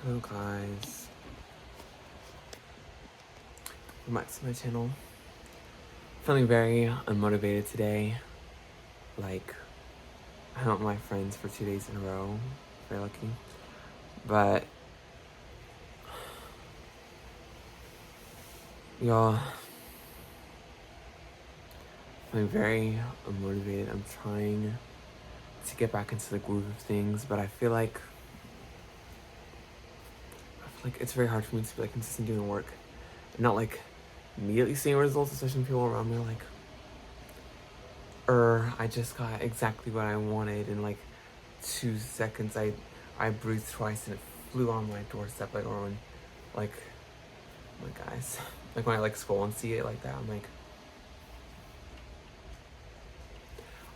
Hello guys, welcome back to my channel. Feeling very unmotivated today. Like, I hung out with my friends for 2 days in a row. Very lucky. But, y'all, feeling very unmotivated. I'm trying to get back into the groove of things, but I feel like it's very hard for me to be like consistent doing work. And not like immediately seeing results, especially when people around me are like, I just got exactly what I wanted in like 2 seconds. I breathed twice and it flew on my doorstep. Like, or when, like, oh my guys, like when I like scroll and see it like that, I'm like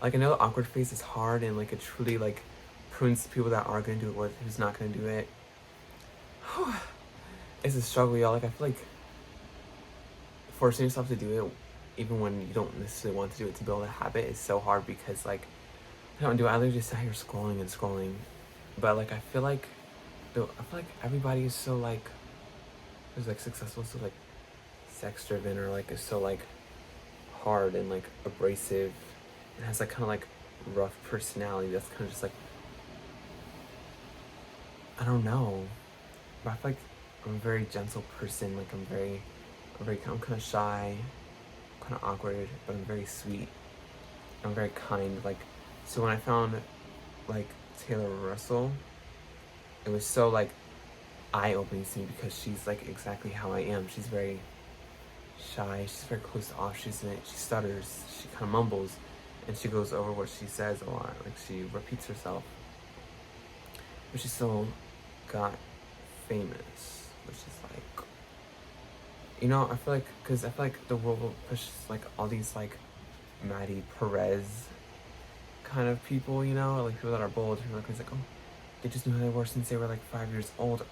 I know the awkward phase is hard, and like it truly like prunes people that are gonna do it or who's not gonna do it. It's a struggle, y'all. Like, I feel like forcing yourself to do it even when you don't necessarily want to do it, to build a habit, is so hard because like I don't do it. I literally just sit here scrolling and scrolling. But like I feel like everybody is so like who's like successful, so like sex driven, or like is so like hard and like abrasive and has like kind of like rough personality that's kind of just like, I don't know, but I feel like I'm a very gentle person. Like I'm kind of shy, kind of awkward, but I'm very sweet. I'm very kind. Like, so when I found like Taylor Russell, it was so like eye-opening to me because she's like exactly how I am. She's very shy, she's very closed off, she stutters, she kind of mumbles, and she goes over what she says a lot. Like, she repeats herself, but she still got famous, which is like, I feel like, because I feel like the world will push like all these like Maddie Perez kind of people, like people that are bold, people like, oh, they just knew who they were since they were like 5 years old.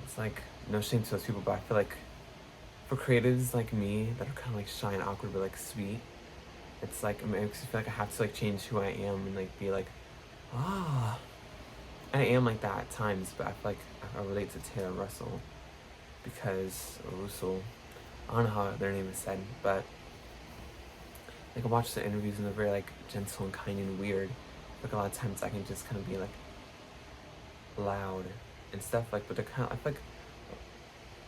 It's like, no shame to those people, but I feel like for creatives like me that are kind of like shy and awkward but like sweet, it's like it makes me feel like I have to like change who I am and like be like, ah. And I am like that at times, but I feel like I relate to Taylor Russell because, or Russell, I don't know how their name is said, but like I watch the interviews and they're very like gentle and kind and weird. Like a lot of times I can just kind of be like loud and stuff, like, but they're kind of, I feel like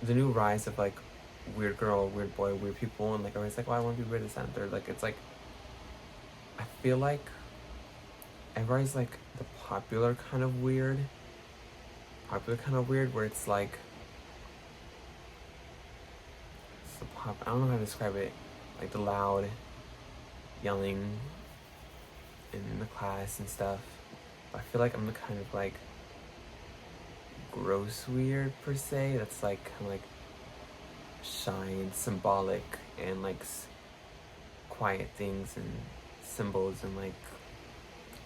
the new rise of like weird girl, weird boy, weird people, and like everybody's like, oh, I want to be weird, this, that, and third. Like, it's like, I feel like everybody's like the popular kind of weird, where it's like, it's the I don't know how to describe it, like the loud yelling in the class and stuff. But I feel like I'm the kind of like gross weird per se, that's like kind of like shy and symbolic and like quiet things and symbols and like,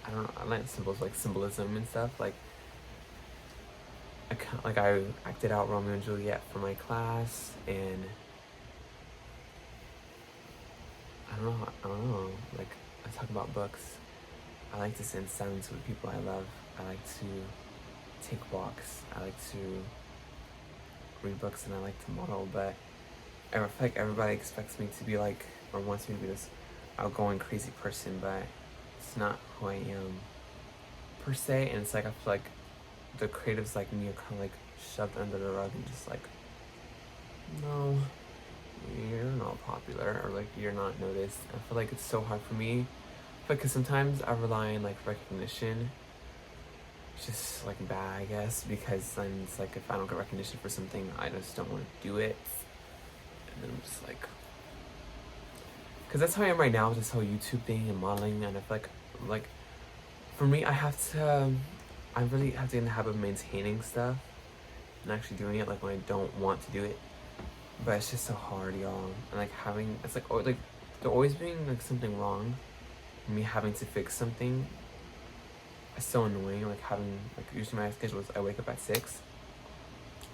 I don't know, I like symbols, like symbolism and stuff. Like I acted out Romeo and Juliet for my class, and I don't know, like I talk about books. I like to sit in silence with people I love. I like to take walks. I like to read books, and I like to model, but I feel like everybody expects me to be like, or wants me to be this outgoing, crazy person, but it's not who I am per se. And it's like, I feel like the creatives like me are kind of like shoved under the rug and just like, no, you're not popular, or like you're not noticed. I feel like it's so hard for me, because sometimes I rely on like recognition. It's just like bad, I guess, because then it's like if I don't get recognition for something, I just don't want to do it. And then I'm just like, because that's how I am right now with this whole YouTube thing and modeling, and I feel like for me, I really have to get in the habit of maintaining stuff and actually doing it, like when I don't want to do it. But it's just so hard, y'all. And like it's like, like there always being like something wrong, and me having to fix something. It's so annoying. Like usually my schedule is I wake up at 6.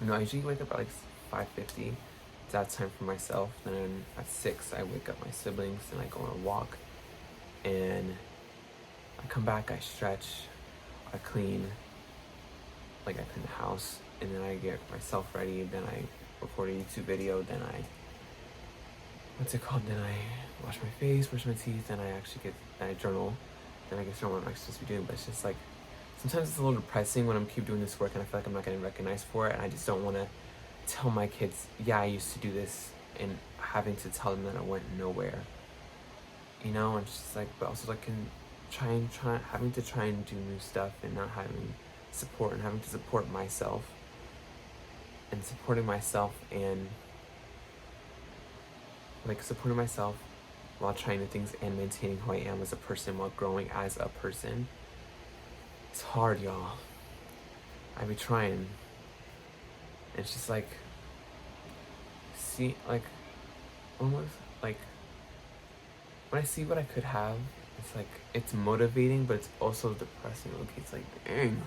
No, I usually wake up at like 5:50. It's that time for myself. Then at 6, I wake up my siblings and I go on a walk, and I come back, I stretch, I clean, like I clean the house, and then I get myself ready, then I record a YouTube video, then then I wash my face, brush my teeth, then I journal, then I get started on what I'm supposed to be doing. But it's just like, sometimes it's a little depressing when I'm keep doing this work and I feel like I'm not getting recognized for it, and I just don't want to tell my kids, yeah, I used to do this, and having to tell them that I went nowhere. And it's just like, but also like having to try and do new stuff and not having support, and having to support myself, and supporting myself while trying new things and maintaining who I am as a person while growing as a person. It's hard, y'all. I be trying. It's just like, almost like, when I see what I could have, it's like, it's motivating, but it's also depressing. Okay, it's like, dang.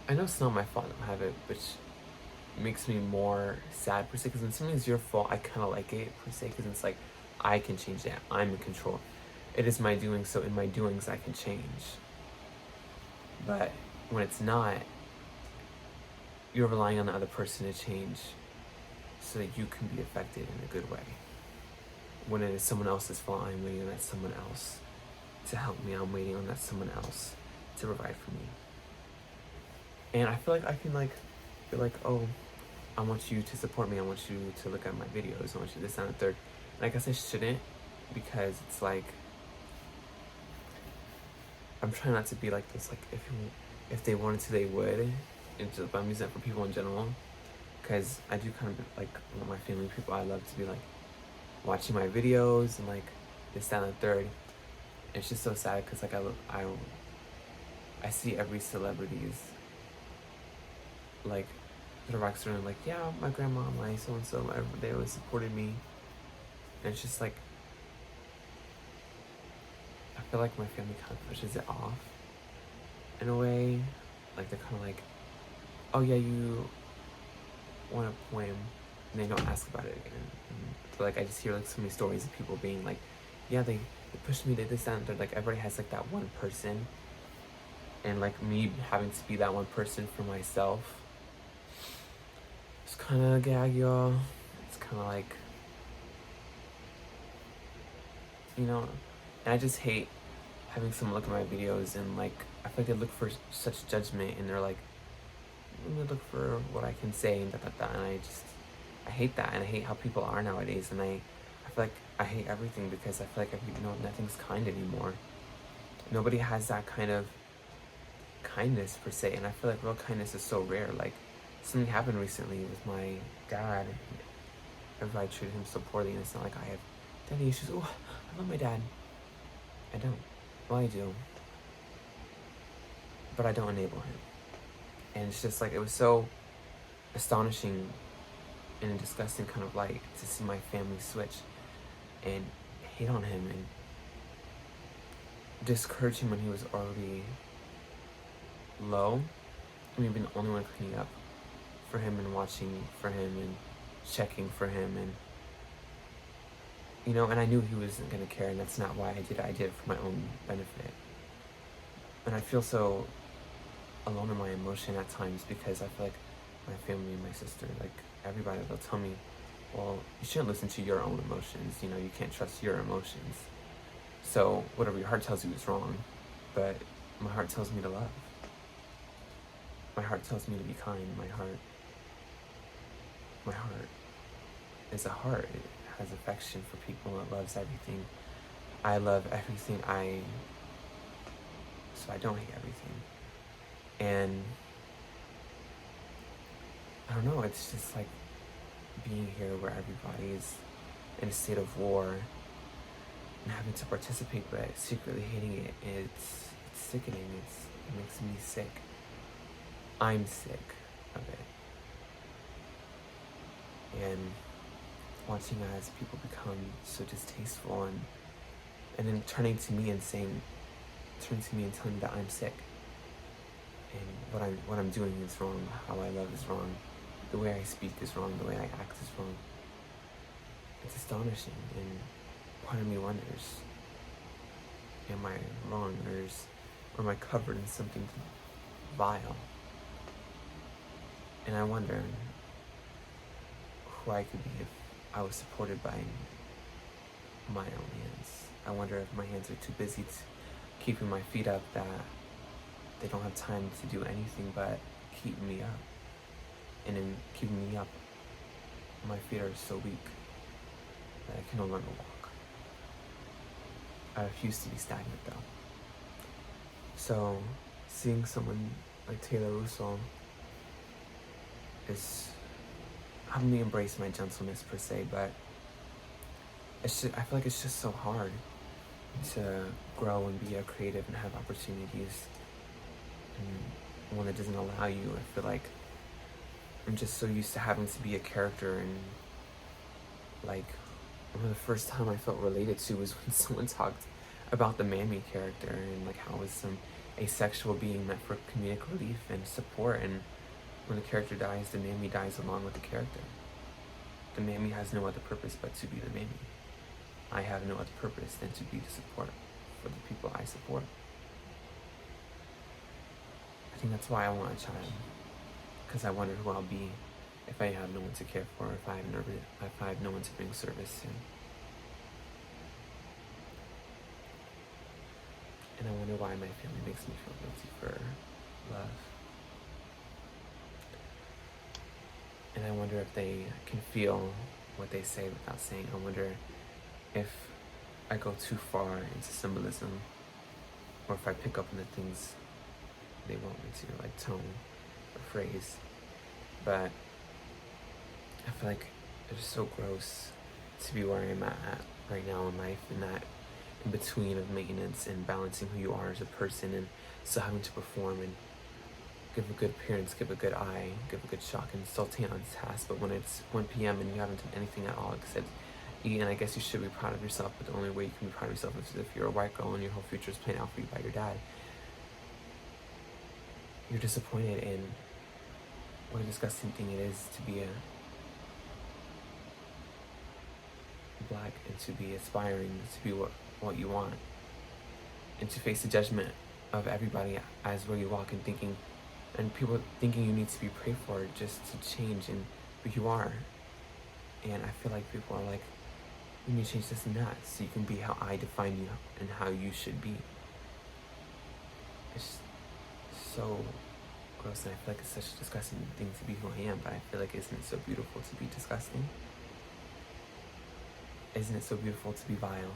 I know it's not my fault I don't have it, which makes me more sad per se, because when something's your fault, I kind of like it per se, because it's like, I can change that. I'm in control. It is my doing, so in my doings, I can change. But when it's not, you're relying on the other person to change so that you can be affected in a good way. When it is someone else's fault, I'm waiting on that someone else to help me. I'm waiting on that someone else to provide for me. And I feel like I can be like, oh, I want you to support me. I want you to look at my videos. I want you this, and the third. And I guess I shouldn't, because it's like, I'm trying not to be like this. Like, if they wanted to, they would. But I'm using that for people in general, because I do kind of like my family, people I love to be like watching my videos and like this, that, and the third. It's just so sad, because like I see every celebrity's like the rock star, and like, yeah, my grandma, my so and so, they always supported me. And it's just like, I feel like my family kind of pushes it off in a way. Like, they're kind of like, oh yeah, you want a poem, and they don't ask about it again. And so, like, I just hear like so many stories of people being like, yeah, they pushed me to this, that, and they're like, everybody has like that one person, and like me having to be that one person for myself. It's kind of a gag, y'all. It's kind of like, and I just hate having someone look at my videos and like, I feel like they look for such judgment, and they're like, let me look for what I can say, and and I hate that, and I hate how people are nowadays, and I feel like I hate everything, because I feel like nothing's kind anymore. Nobody has that kind of kindness per se, and I feel like real kindness is so rare. Like, something happened recently with my dad. Everybody treated him so poorly, and it's not like I have daddy issues. Oh, I love my dad. I don't. Well, I do, but I don't enable him. And it's just like, it was so astonishing in a disgusting kind of light to see my family switch and hate on him and discourage him when he was already low. Me being the only one cleaning up for him and watching for him and checking for him, and and I knew he wasn't gonna care, and that's not why I did it. I did it for my own benefit. And I feel so alone in my emotion at times, because I feel like my family and my sister, like everybody, they'll tell me, well, you shouldn't listen to your own emotions, you can't trust your emotions. So whatever your heart tells you is wrong, but my heart tells me to love. My heart tells me to be kind. My heart is a heart. It has affection for people. It loves everything. I love everything. So I don't hate everything. And I don't know, it's just like being here where everybody is in a state of war and having to participate, but secretly hating it. It's sickening. It makes me sick. I'm sick of it. And watching as people become so distasteful, and then turning to me and telling me that I'm sick, and what I'm doing is wrong, how I love is wrong, the way I speak is wrong, the way I act is wrong. It's astonishing, and part of me wonders, am I wrong, or am I covered in something vile. And I wonder who I could be if I was supported by my own hands. I wonder if my hands are too busy keeping my feet up that they don't have time to do anything but keep me up. And in keeping me up, my feet are so weak that I can no longer walk. I refuse to be stagnant though. So seeing someone like Taylor Russell is helping me embrace my gentleness per se, but I feel like it's just so hard to grow and be a creative and have opportunities. And one that doesn't allow you, I feel like I'm just so used to having to be a character, and like one of the first time I felt related to was when someone talked about the Mammy character and like how it was some asexual being meant for comedic relief and support, and when the character dies, the Mammy dies along with the character. The Mammy has no other purpose but to be the Mammy. I have no other purpose than to be the support for the people I support. I think that's why I want a child, because I wonder who I'll be if I have no one to care for, if I have no one to bring service to. And I wonder why my family makes me feel guilty for love. And I wonder if they can feel what they say without saying. I wonder if I go too far into symbolism, or if I pick up on the things they want me to, like tone or phrase. But I feel like it's so gross to be where I'm at right now in life, and that in between of maintenance and balancing who you are as a person, and still having to perform and give a good appearance, give a good eye, give a good shock, and still stay on task. But when it's 1 p.m. and you haven't done anything at all except eat, and I guess you should be proud of yourself, but the only way you can be proud of yourself is if you're a white girl and your whole future is planned out for you by your dad. You're disappointed in what a disgusting thing it is to be a black, and to be aspiring to be what you want, and to face the judgment of everybody as where you walk, and thinking, and people thinking you need to be prayed for just to change and who you are. And I feel like people are like, you need to change this and that so you can be how I define you and how you should be. It's so gross, and I feel like it's such a disgusting thing to be who I am, but I feel like isn't it so beautiful to be disgusting? Isn't it so beautiful to be vile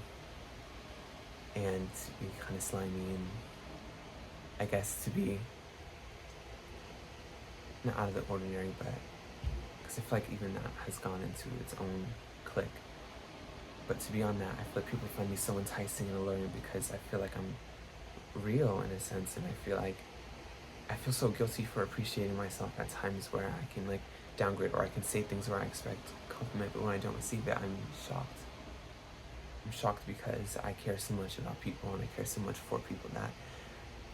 and to be kind of slimy, and I guess to be not out of the ordinary, but because I feel like even that has gone into its own clique. But to be on that, I feel like people find me so enticing and alluring because I feel like I'm real in a sense, and I feel so guilty for appreciating myself at times where I can like downgrade, or I can say things where I expect compliment, but when I don't receive it, I'm shocked. I'm shocked because I care so much about people, and I care so much for people, that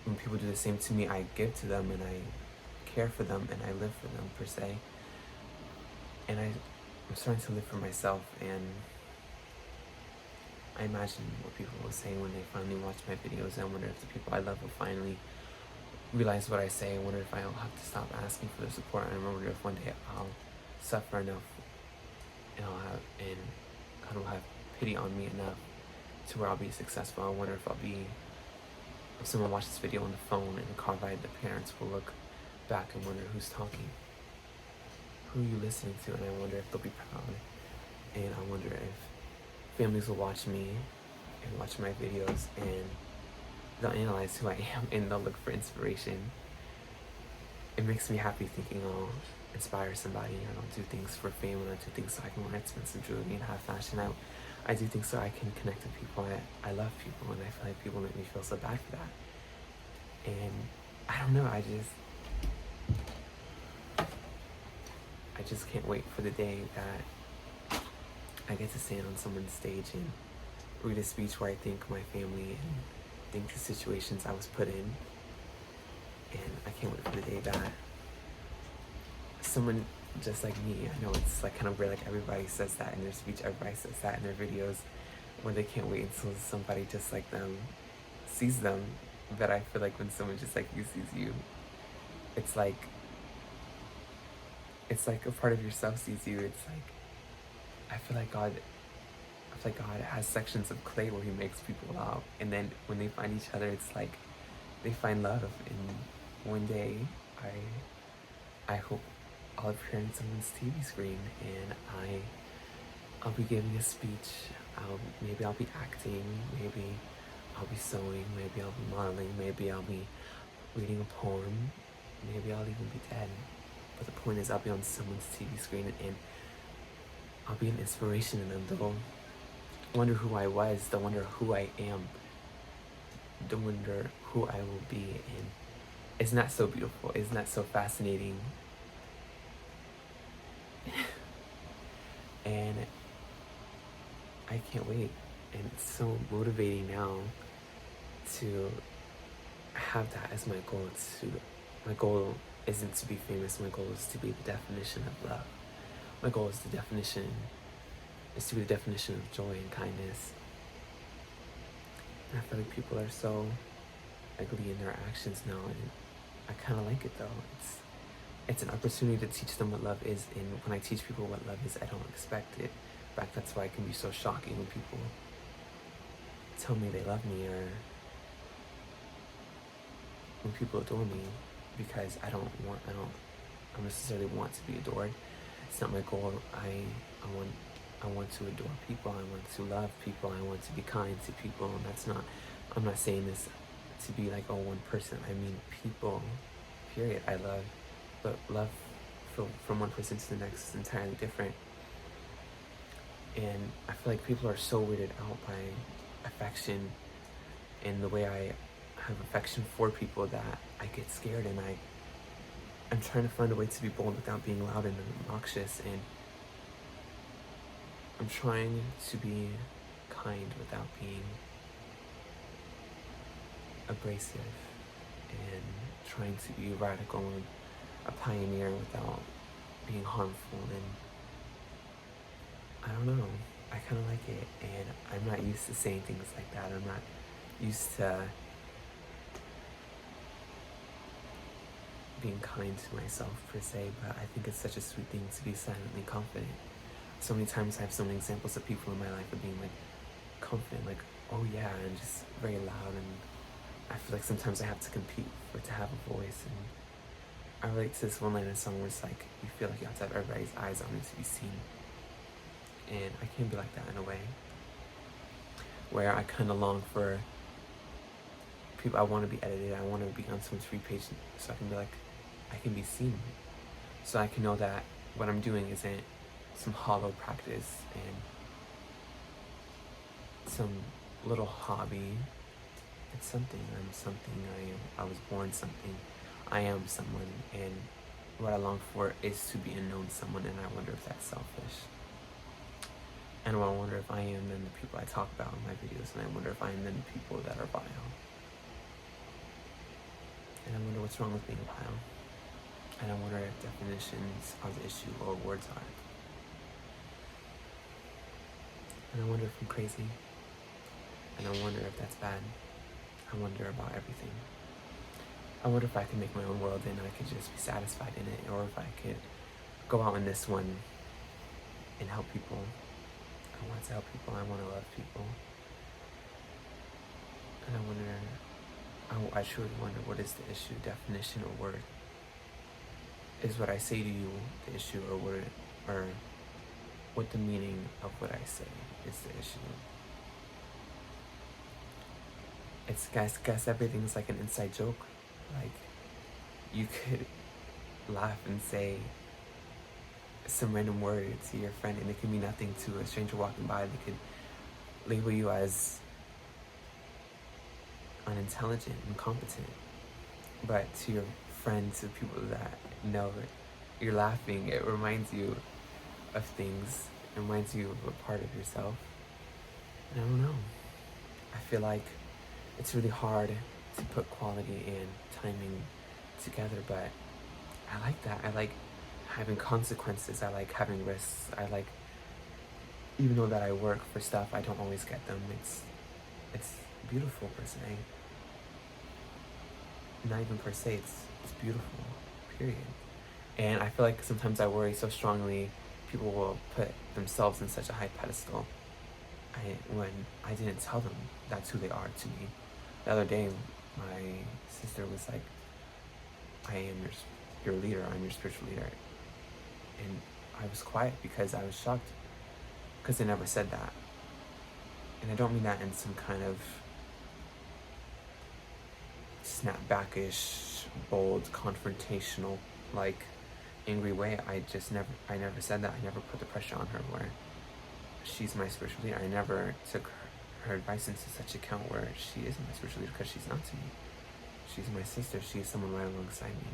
when people do the same to me, I give to them, and I care for them, and I live for them per se. And I'm starting to live for myself, and I imagine what people will say when they finally watch my videos. I wonder if the people I love will finally realize what I say. I wonder if I'll have to stop asking for their support. I wonder if one day I'll suffer enough, and God will have pity on me enough to where I'll be successful. I wonder if someone watches this video on the phone in the car ride, the parents will look back and wonder who's talking, who are you listening to, and I wonder if they'll be proud, and I wonder if families will watch me and watch my videos, and they'll analyze who I am, and they'll look for inspiration. It makes me happy thinking I'll inspire somebody. I don't do things for fame, and I do things so I can wear expensive jewelry and have fashion. I do things so I can connect with people. I love people, and I feel like people make me feel so bad for that. And I don't know, I just can't wait for the day that I get to stand on someone's stage and read a speech where I thank my family and thank the situations I was put in. And I can't wait for the day that someone just like me, I know it's like kind of weird, like everybody says that in their speech, everybody says that in their videos, where they can't wait until somebody just like them sees them. But I feel like when someone just like you sees you, it's like a part of yourself sees you. It's like I feel like God has sections of clay where He makes people out, and then when they find each other, it's like they find love. And one day, I hope I'll appear on someone's TV screen, and I'll be giving a speech. Maybe I'll be acting. Maybe I'll be sewing. Maybe I'll be modeling. Maybe I'll be reading a poem. Maybe I'll even be dead. But the point is, I'll be on someone's TV screen, and I'll be an inspiration to them. They'll wonder who I was. They'll wonder who I am. They'll wonder who I will be. And isn't that so beautiful? Isn't that so fascinating? And I can't wait. And it's so motivating now to have that as my goal. My goal isn't to be famous. My goal is to be the definition of love. My goal is to be the definition of joy and kindness. And I feel like people are so ugly in their actions now, and I kind of like it though. It's an opportunity to teach them what love is, and when I teach people what love is, I don't expect it. In fact, that's why it can be so shocking when people tell me they love me, or when people adore me, because I don't necessarily want to be adored. It's not my goal. I want to adore people. I want to love people. I want to be kind to people. And I'm not saying this to be like, oh, one person. I mean people, period. I love, but love from one person to the next is entirely different. And I feel like people are so weirded out by affection and the way I have affection for people that I get scared, and I'm trying to find a way to be bold without being loud and obnoxious, and I'm trying to be kind without being abrasive, and trying to be radical and a pioneer without being harmful. And I don't know, I kind of like it, and I'm not used to saying things like that. I'm not used to being kind to myself per se, but I think it's such a sweet thing to be silently confident. So many times I have so many examples of people in my life of being like confident, like, oh yeah, and just very loud, and I feel like sometimes I have to compete to have a voice. And I relate to this one line in a song where it's like, you feel like you have to have everybody's eyes on you to be seen. And I can be like that in a way, where I kind of long for people. I want to be edited. I want to be on someone's free page so I can be like, I can be seen. So I can know that what I'm doing isn't some hollow practice and some little hobby. It's something. I'm something. I was born something. I am someone. And what I long for is to be a known someone. And I wonder if that's selfish. And I wonder if I am then the people I talk about in my videos. And I wonder if I am then the people that are vile. And I wonder what's wrong with being vile. And I wonder if definitions are the issue or words are. And I wonder if I'm crazy. And I wonder if that's bad. I wonder about everything. I wonder if I could make my own world and I could just be satisfied in it, or if I could go out in this one and help people. I want to help people. I want to love people. And I truly wonder, what is the issue, definition, or word? Is what I say to you the issue, or what the meaning of what I say is the issue? It's guess everything's like an inside joke. Like, you could laugh and say some random word to your friend, and it could mean nothing to a stranger walking by. They could label you as unintelligent, incompetent. But to your friends, to people that know that you're laughing, it reminds you of things. It reminds you of a part of yourself. And I don't know. I feel like it's really hard to put quality and timing together, but I like that. I like having consequences. I like having risks. I like, even though that I work for stuff, I don't always get them. It's beautiful per se. not even per se, it's beautiful, period. And I feel like sometimes I worry so strongly people will put themselves in such a high pedestal when I didn't tell them that's who they are to me. The other day, my sister was like, I am your leader, I'm your spiritual leader. And I was quiet because I was shocked because they never said that. And I don't mean that in some kind of snapbackish, bold, confrontational, like angry way. I never said that. I never put the pressure on her where she's my spiritual leader. I never took her advice into such account where she isn't my spiritual leader, because she's not to me. She's my sister. She is someone right alongside me.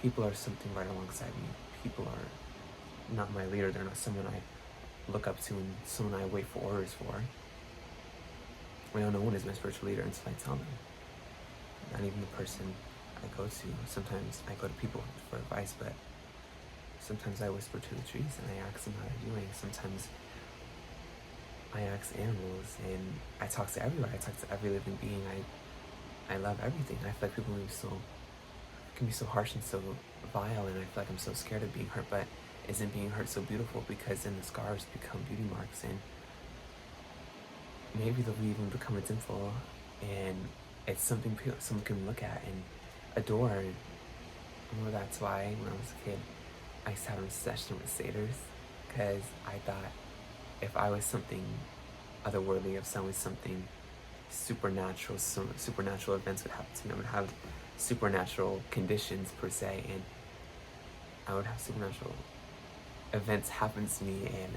People are something right alongside me. People are not my leader. They're not someone I look up to and someone I wait for orders for. I know no one is my spiritual leader until I tell them. Not even the person I go to. Sometimes I go to people for advice, but sometimes I whisper to the trees and I ask them how they're doing. Sometimes I ask animals, and I talk to everybody. I talk to every living being. I love everything. I feel like people can be so harsh and so vile, and I feel like I'm so scared of being hurt, but isn't being hurt so beautiful? Because then the scars become beauty marks, and maybe they'll even become a dimple, and it's something someone can look at and adore. And that's why when I was a kid, I sat in session with satyrs, because I thought if I was something otherworldly, if someone was something supernatural, some supernatural events would happen to me. I would have supernatural conditions per se, and I would have supernatural events happen to me, and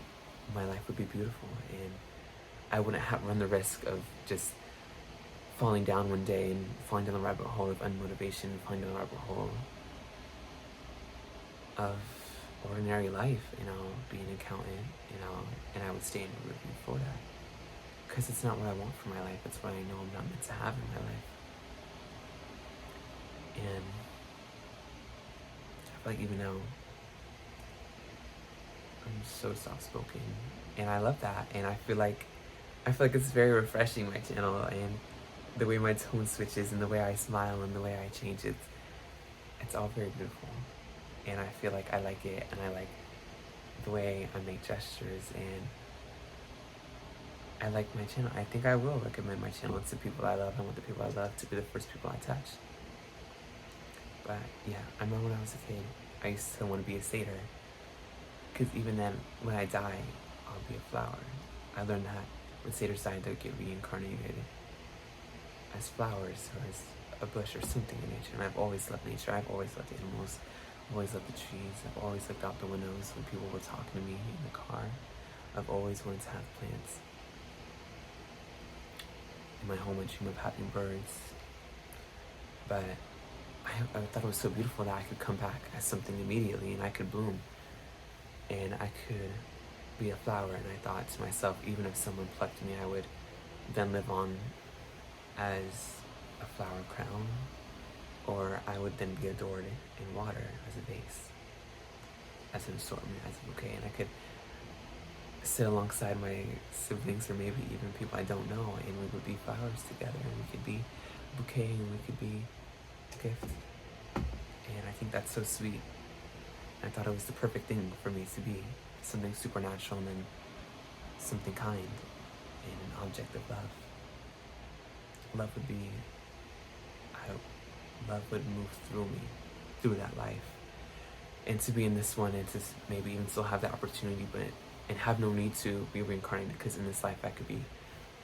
my life would be beautiful, and I wouldn't run the risk of just falling down one day and falling down the rabbit hole of unmotivation, falling down the rabbit hole of ordinary life, being an accountant, and I would stay in Riverview, Florida, because it's not what I want for my life. It's what I know I'm not meant to have in my life. And I feel like even now, I'm so soft-spoken, and I love that, and I feel like it's very refreshing, my channel, and the way my tone switches, and the way I smile, and the way I change, it's all very beautiful, and I feel like I like it, and I like the way I make gestures, and I like my channel. I think I will recommend my channel to people I love. I want the people I love to be the first people I touch. But yeah, I remember when I was a kid, I used to want to be a satyr, because even then, when I die, I'll be a flower. I learned that when satyrs die, they'll get reincarnated as flowers or as a bush or something in nature. And I've always loved nature. I've always loved animals. I've always loved the trees. I've always looked out the windows when people were talking to me in the car. I've always wanted to have plants. In my home, I dream of having birds. But I thought it was so beautiful that I could come back as something immediately, and I could bloom, and I could be a flower. And I thought to myself, even if someone plucked me, I would then live on as a flower crown, or I would then be adored in water as a vase, as an assortment, as a bouquet, and I could sit alongside my siblings, or maybe even people I don't know, and we would be flowers together, and we could be a bouquet, and we could be a gift. And I think that's so sweet. I thought it was the perfect thing for me to be, something supernatural and then something kind, and an object of love. Love would be, I hope, love would move through me, through that life. And to be in this one, and to maybe even still have that opportunity, and have no need to be reincarnated, because in this life I could be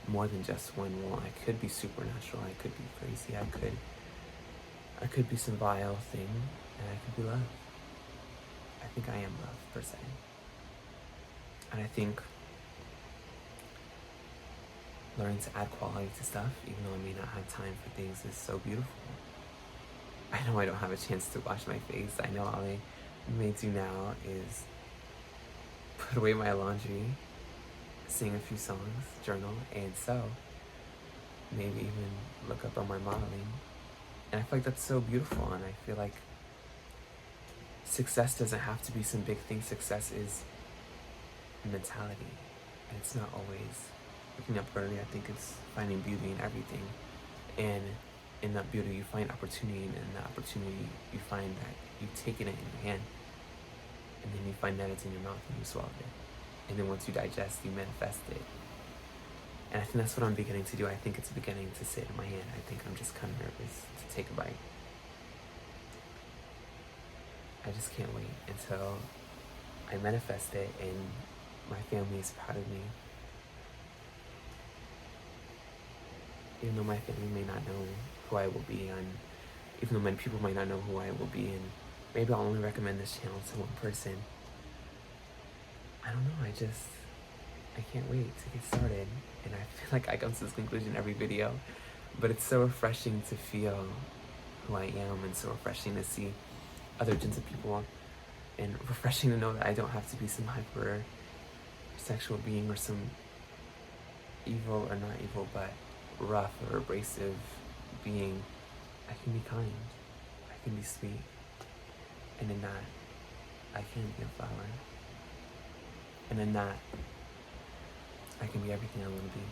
more than just one role. I could be supernatural, I could be crazy, I could be some vile thing, and I could be love. I think I am love, per se. And I think learning to add quality to stuff, even though I may not have time for things, is so beautiful. I know I don't have a chance to wash my face. I know all I may do now is put away my laundry, sing a few songs, journal, and sew. Maybe even look up on my modeling. And I feel like that's so beautiful, and I feel like success doesn't have to be some big thing. Success is mentality, and it's not always waking up early. I think it's finding beauty in everything. And in that beauty you find opportunity, and in that opportunity you find that you take it in your hand, and then you find that it's in your mouth and you swallow it. And then once you digest, you manifest it. And I think that's what I'm beginning to do. I think it's beginning to sit in my hand. I think I'm just kind of nervous to take a bite. I just can't wait until I manifest it and my family is proud of me. Even though my family may not know who I will be, and even though many people might not know who I will be, and maybe I'll only recommend this channel to one person. I don't know, I can't wait to get started. And I feel like I come to this conclusion every video, but it's so refreshing to feel who I am, and so refreshing to see other gentle people, and refreshing to know that I don't have to be some hyper sexual being or some evil, or not evil, but rough or abrasive being. I can be kind, I can be sweet, and in that, I can be a flower. And in that, I can be everything I want to be.